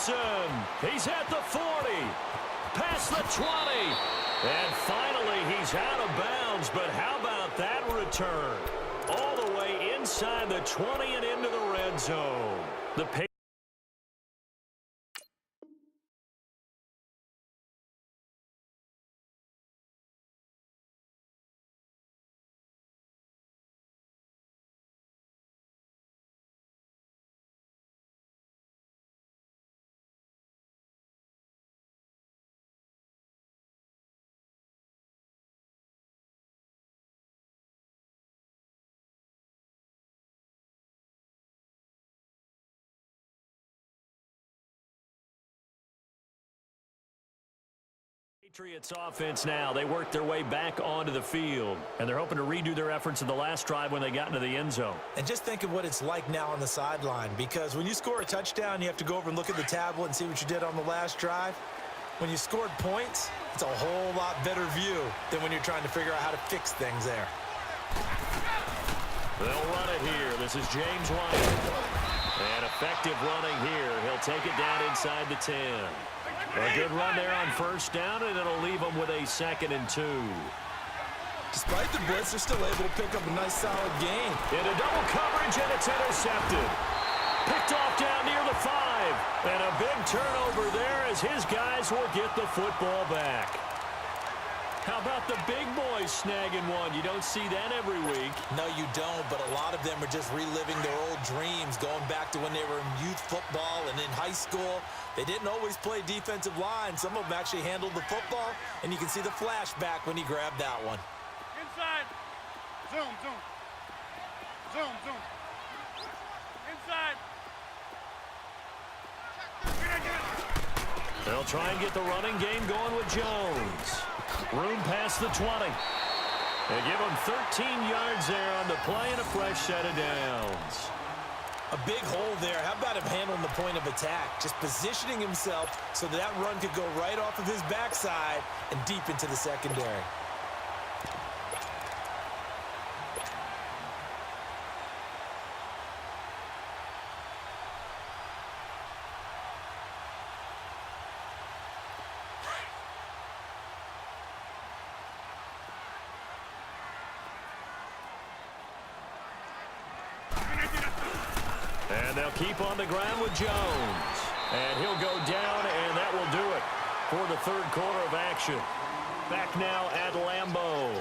Wilson. He's at the 40. Past the 20. And finally, he's out of bounds. But how about that return? All the way inside the 20 and into the red zone. The Patriots offense now. They work their way back onto the field, and they're hoping to redo their efforts in the last drive when they got into the end zone. And just think of what it's like now on the sideline, because when you score a touchdown, you have to go over and look at the tablet and see what you did on the last drive. When you scored points, it's a whole lot better view than when you're trying to figure out how to fix things there. They'll run it here. This is James White. And effective running here. He'll take it down inside the 10. A good run there on first down, and it'll leave them with a 2nd and 2. Despite the blitz, they're still able to pick up a nice, solid gain. Into double coverage, and it's intercepted. Picked off down near the 5. And a big turnover there as his guys will get the football back. How about the big boys snagging one? You don't see that every week. No, you don't, but a lot of them are just reliving their old dreams, going back to when they were in youth football and in high school. They didn't always play defensive line. Some of them actually handled the football, and you can see the flashback when he grabbed that one. Inside. Zoom, zoom. Zoom, zoom. Inside. They'll try and get the running game going with Jones. Room past the 20. They give him 13 yards there on the play and a fresh set of downs. A big hole there. How about him handling the point of attack? Just positioning himself so that run could go right off of his backside and deep into the secondary. And they'll keep on the ground with Jones. And he'll go down, and that will do it for the third quarter of action. Back now at Lambeau.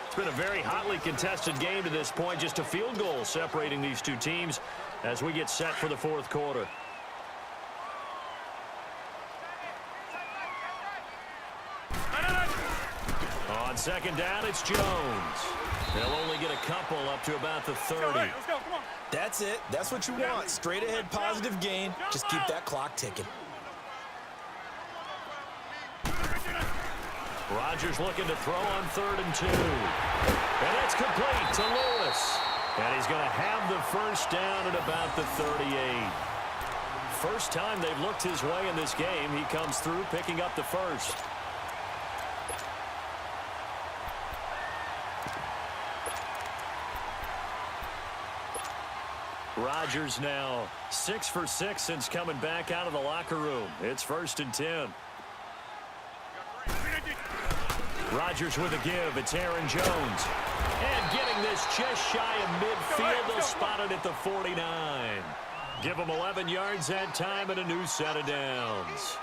It's been a very hotly contested game to this point. Just a field goal separating these two teams as we get set for the fourth quarter. On second down, it's Jones. They'll only get a couple up to about the 30. Let's go, come on. That's it. That's what you want. Straight ahead positive gain. Just keep that clock ticking. Rodgers looking to throw on 3rd and 2. And it's complete to Lewis. And he's going to have the first down at about the 38. First time they've looked his way in this game. He comes through picking up the first. Rodgers now 6 for 6 since coming back out of the locker room. It's 1st and 10. Rodgers with a give. It's Aaron Jones. And getting this just shy of midfield. They'll spot it at the 49. Give them 11 yards that time and a new set of downs.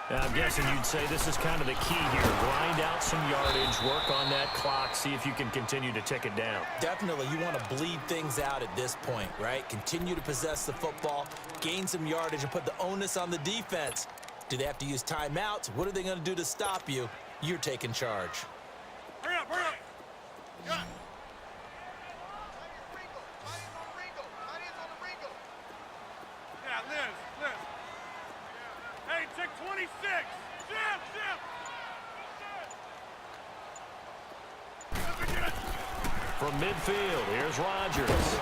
I'm guessing you'd say this is kind of the key here. Grind out some yardage, work on that clock, see if you can continue to tick it down. Definitely, you want to bleed things out at this point, right? Continue to possess the football, gain some yardage, and put the onus on the defense. Do they have to use timeouts? What are they going to do to stop you? You're taking charge. Hurry up, hurry up. Yeah. Yeah, Liz. Hey, check 26. Zip. From midfield, here's Rodgers.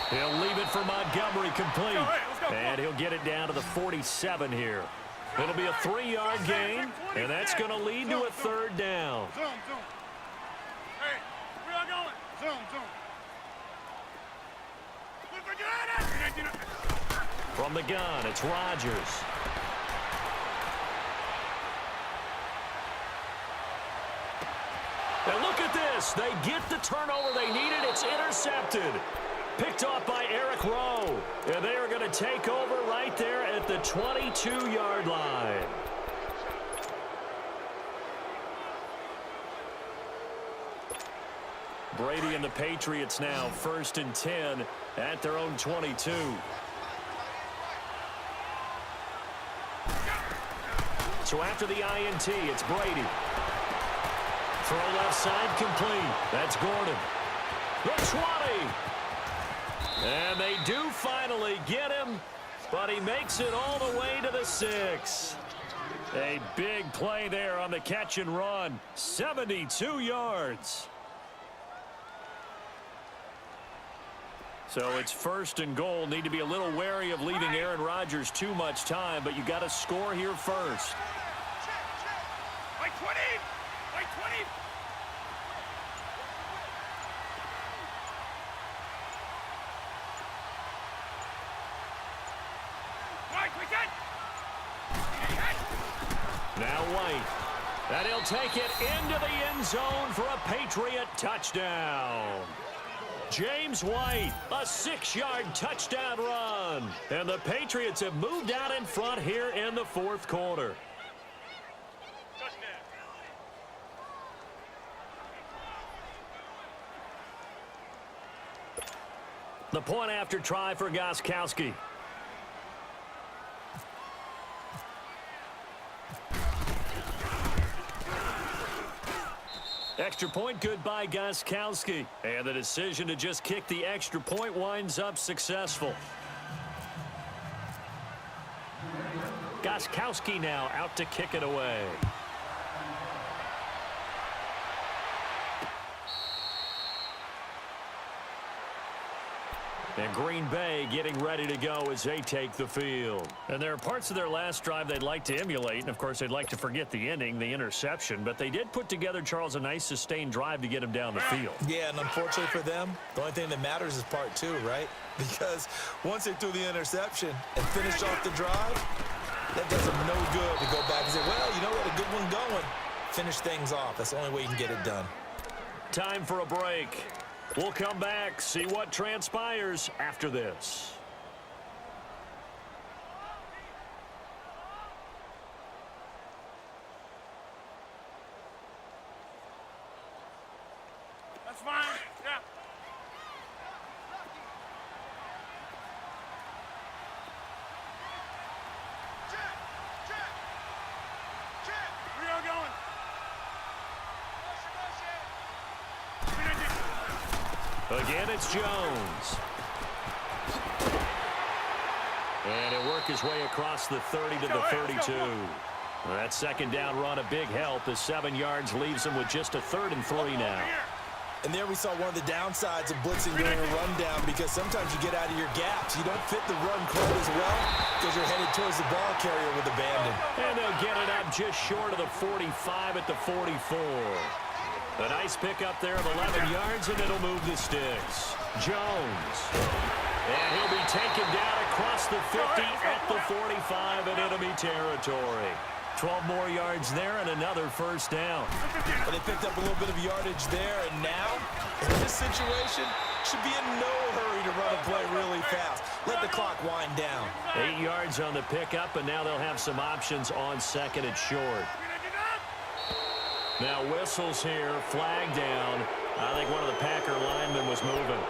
He'll leave it for Montgomery complete. Let's go. And he'll get it down to the 47 here. It'll be a 3-yard gain, and that's going to lead to a 3rd down. Zoom. Hey, where y'all going? Zoom. From the gun, it's Rodgers. this. They get the turnover they needed. It's intercepted. Picked off by Eric Rowe. And they are going to take over right there at the 22-yard line. Brady and the Patriots now 1st and 10 at their own 22. So after the INT, it's Brady. Throw left side complete. That's Gordon. The 20. And they do finally get him, but he makes it all the way to the 6. A big play there on the catch and run. 72 yards. So it's 1st and goal. Need to be a little wary of leaving Aaron Rodgers too much time, but you got to score here first. Like 20! Like 20! Mike, we got! Now White. And he'll take it into the end zone for a Patriot touchdown. James White, a 6-yard touchdown run. And the Patriots have moved out in front here in the 4th quarter. Touchdown. The point after try for Gostkowski. Extra point good by Gostkowski. And the decision to just kick the extra point winds up successful. Gostkowski now out to kick it away. And Green Bay getting ready to go as they take the field. And there are parts of their last drive they'd like to emulate. And, of course, they'd like to forget the ending, the interception. But they did put together, Charles, a nice sustained drive to get him down the field. Yeah, and unfortunately for them, the only thing that matters is part 2, right? Because once they threw the interception and finished off the drive, that does them no good to go back and say, well, you know what, a good one going. Finish things off. That's the only way you can get it done. Time for a break. We'll come back, see what transpires after this. That's fine. Yeah. Where y'all going? Again, it's Jones. And he'll work his way across the 30 to the 32. That second down run, a big help. The 7 yards leaves him with just a 3rd and 3 now. And there we saw one of the downsides of blitzing during a rundown, because sometimes you get out of your gaps. You don't fit the run quite as well because you're headed towards the ball carrier with abandon. And they'll get it up just short of the 45 at the 44. A nice pickup there of 11 yards, and it'll move the sticks. Jones. And he'll be taken down across the 50 at the 45 in enemy territory. 12 more yards there and another first down. And they picked up a little bit of yardage there, and now, in this situation, should be in no hurry to run a play really fast. Let the clock wind down. 8 yards on the pickup, and now they'll have some options on 2nd and short. Now whistles here, flag down. I think one of the Packer linemen was moving.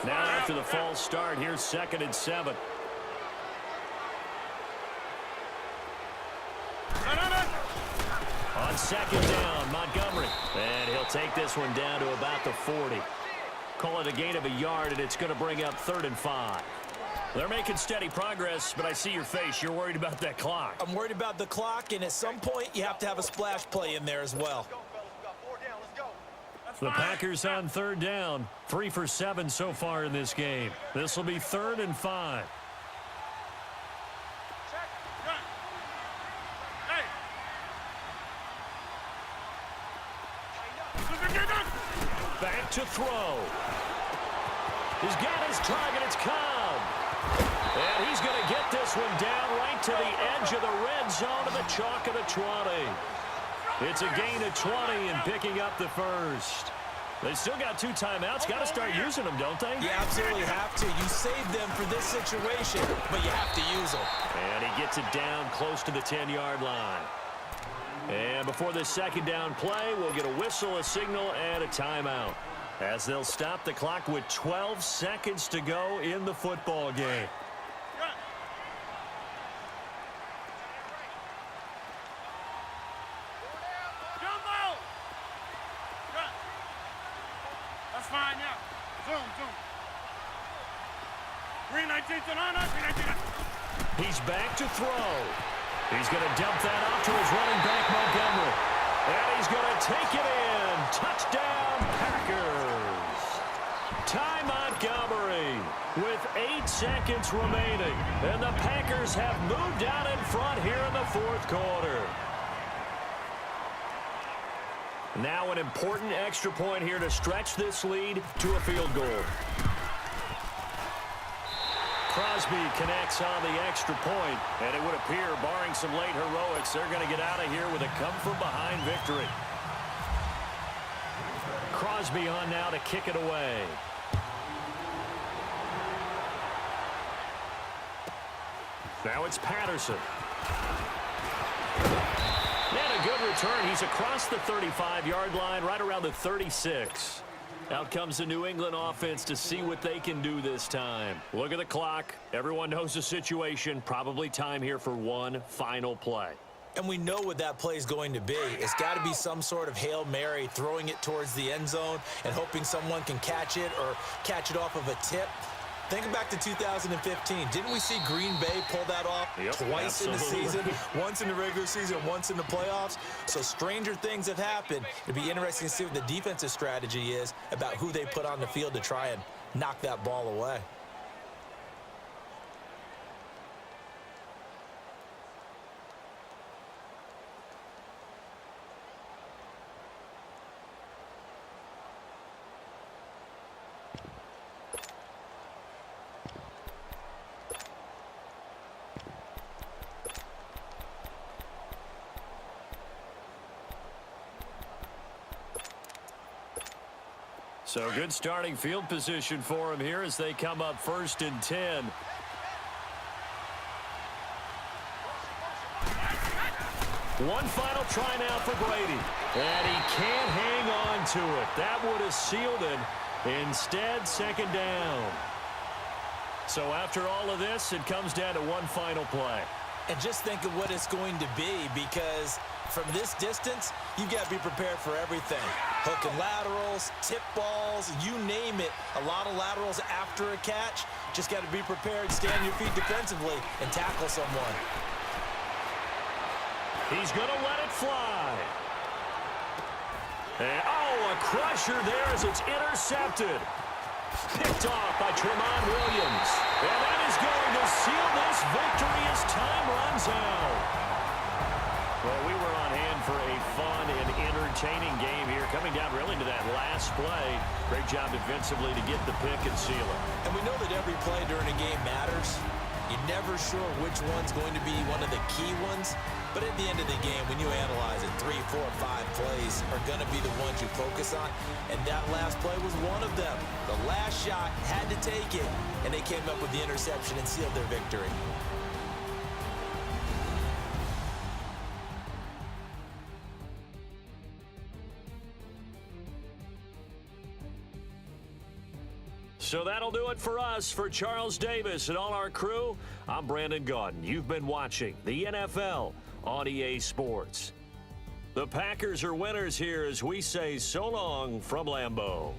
Now after the false start, here's 2nd and 7. On 2nd down, Montgomery. And he'll take this one down to about the 40. Call it a gain of a yard, and it's going to bring up 3rd and 5. They're making steady progress, but I see your face. You're worried about that clock. I'm worried about the clock, and at some point, you have to have a splash play in there as well. The Packers on 3rd down. 3 for 7 so far in this game. This will be 3rd and 5. Back to throw. He's got his target. It's Cobb. And he's going to get this one down right to the edge of the red zone to the chalk of the 20. It's a gain of 20 and picking up the first. They still got 2 timeouts. Got to start using them, don't they? You absolutely have to. You save them for this situation, but you have to use them. And he gets it down close to the 10-yard line. And before this second down play, we'll get a whistle, a signal, and a timeout, as they'll stop the clock with 12 seconds to go in the football game. That's fine now. Zoom. Green 19 to 9, green 19 to 9. He's back to throw. He's going to dump that off to his running back, Montgomery. And he's going to take it in. Touchdown, Packers. Ty Montgomery with 8 seconds remaining. And the Packers have moved out in front here in the fourth quarter. Now an important extra point here to stretch this lead to a field goal. Crosby connects on the extra point, and it would appear, barring some late heroics, they're going to get out of here with a come-from-behind victory. Crosby on now to kick it away. Now it's Patterson. And a good return. He's across the 35-yard line, right around the 36. Out comes the New England offense to see what they can do this time. Look at the clock. Everyone knows the situation. Probably time here for one final play. And we know what that play is going to be. It's got to be some sort of Hail Mary, throwing it towards the end zone and hoping someone can catch it or catch it off of a tip. Think back to 2015. Didn't we see Green Bay pull that off twice in the season? Once in the regular season, once in the playoffs. So stranger things have happened. It'll be interesting to see what the defensive strategy is about who they put on the field to try and knock that ball away. So good starting field position for him here as they come up 1st and 10. One final try now for Brady. And he can't hang on to it. That would have sealed it. Instead, second down. So after all of this, it comes down to one final play. And just think of what it's going to be, because from this distance, you've got to be prepared for everything. Hook and laterals, tip balls, you name it. A lot of laterals after a catch. Just got to be prepared, stand on your feet defensively, and tackle someone. He's going to let it fly. And, a crusher there as it's intercepted. Picked off by Tremont Williams. And that is going to seal this victory as time runs out. Well, we were on hand for a fun and entertaining game here, coming down really to that last play. Great job defensively to get the pick and seal it. And we know that every play during a game matters. You're never sure which one's going to be one of the key ones. But at the end of the game, when you analyze it, 3, 4, 5 plays are going to be the ones you focus on. And that last play was one of them. The last shot had to take it, and they came up with the interception and sealed their victory. So that'll do it for us. For Charles Davis and all our crew, I'm Brandon Gaudin. You've been watching the NFL on EA Sports. The Packers are winners here as we say so long from Lambeau.